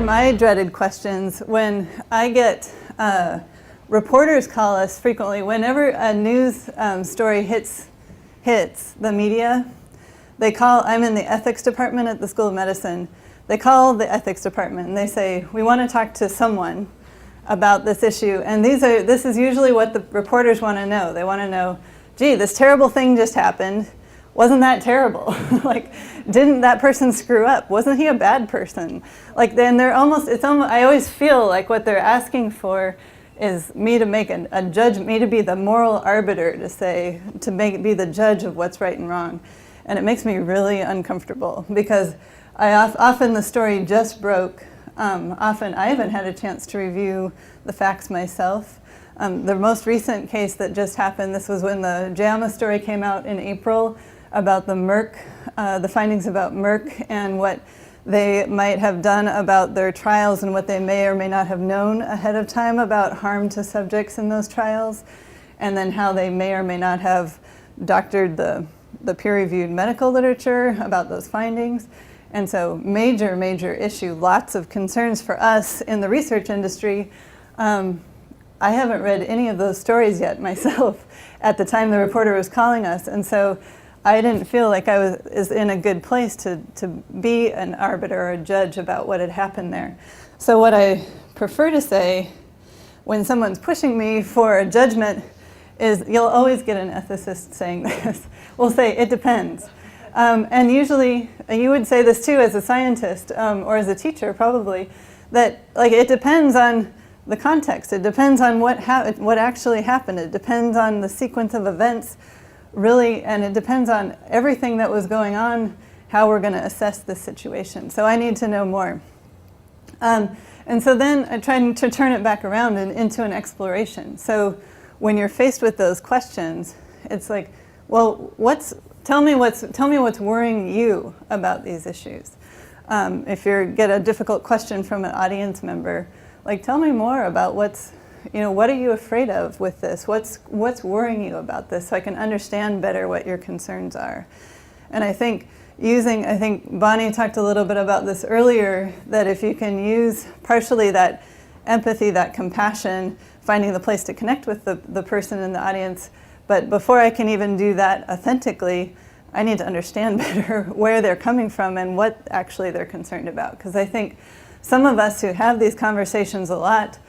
my dreaded questions when I get reporters call us frequently. Whenever a news story hits the media, they call. I'm in the ethics department at the School of Medicine. They call the ethics department and they say, we want to talk to someone about this issue. And this is usually what the reporters want to know. They want to know, gee, this terrible thing just happened. Wasn't that terrible? Like, didn't that person screw up? Wasn't he a bad person? Like, then I always feel like what they're asking for is me to make a judge, me to be the moral arbiter, be the judge of what's right and wrong. And it makes me really uncomfortable because often the story just broke. Often I haven't had a chance to review the facts myself. The most recent case that just happened, this was when the JAMA story came out in April about the Merck, the findings about Merck and what they might have done about their trials and what they may or may not have known ahead of time about harm to subjects in those trials, and then how they may or may not have doctored the peer-reviewed medical literature about those findings. And so major, major issue, lots of concerns for us in the research industry. I haven't read any of those stories yet myself at the time the reporter was calling us. And so I didn't feel like I was in a good place to be an arbiter or a judge about what had happened there. So what I prefer to say when someone's pushing me for a judgment is, you'll always get an ethicist saying this. We'll say, it depends. And usually, you would say this too as a scientist, or as a teacher probably, that like it depends on the context. It depends on what actually happened. It depends on the sequence of events, really, and it depends on everything that was going on, how we're going to assess this situation. So I need to know more. And so then I try to turn it back around into an exploration. So when you're faced with those questions, it's like, well, tell me what's worrying you about these issues. If you get a difficult question from an audience member, like, tell me more about what are you afraid of with this? What's worrying you about this, so I can understand better what your concerns are. And I think Bonnie talked a little bit about this earlier, that if you can use partially that empathy, that compassion, finding the place to connect with the person in the audience, but before I can even do that authentically, I need to understand better where they're coming from and what actually they're concerned about. Because I think some of us who have these conversations a lot,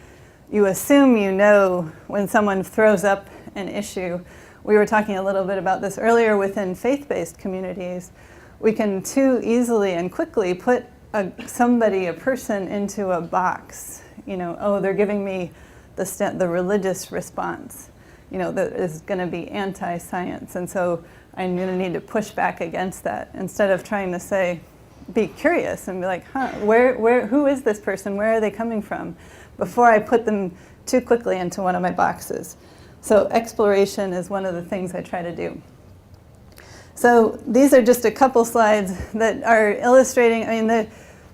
you assume you know when someone throws up an issue. We were talking a little bit about this earlier within faith-based communities. We can too easily and quickly put a person into a box. Oh, they're giving me the religious response, that is going to be anti-science. And so I'm going to need to push back against that instead of trying to say, be curious and be like, who is this person? Where are they coming from? Before I put them too quickly into one of my boxes. So exploration is one of the things I try to do. So these are just a couple slides that are illustrating,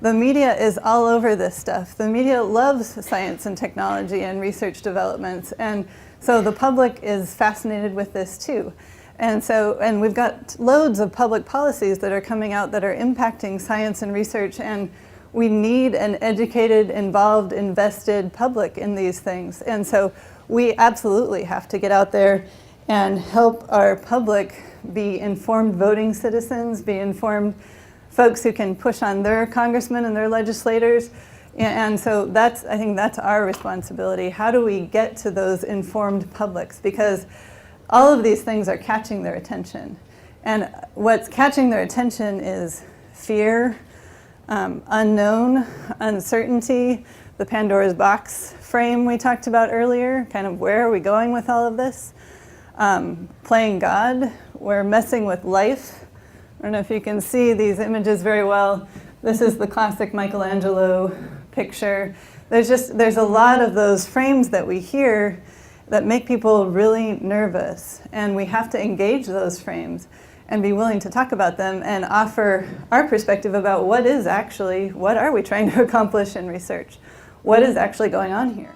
the media is all over this stuff. The media loves science and technology and research developments, and so the public is fascinated with this too. And we've got loads of public policies that are coming out that are impacting science and research, and we need an educated, involved, invested public in these things. And so we absolutely have to get out there and help our public be informed voting citizens, be informed folks who can push on their congressmen and their legislators. And so I think that's our responsibility. How do we get to those informed publics? Because all of these things are catching their attention. And what's catching their attention is fear, unknown, uncertainty, the Pandora's box frame we talked about earlier, kind of where are we going with all of this? Playing God, we're messing with life. I don't know if you can see these images very well. This is the classic Michelangelo picture. There's a lot of those frames that we hear that make people really nervous, and we have to engage those frames and be willing to talk about them and offer our perspective about what are we trying to accomplish in research? What is actually going on here?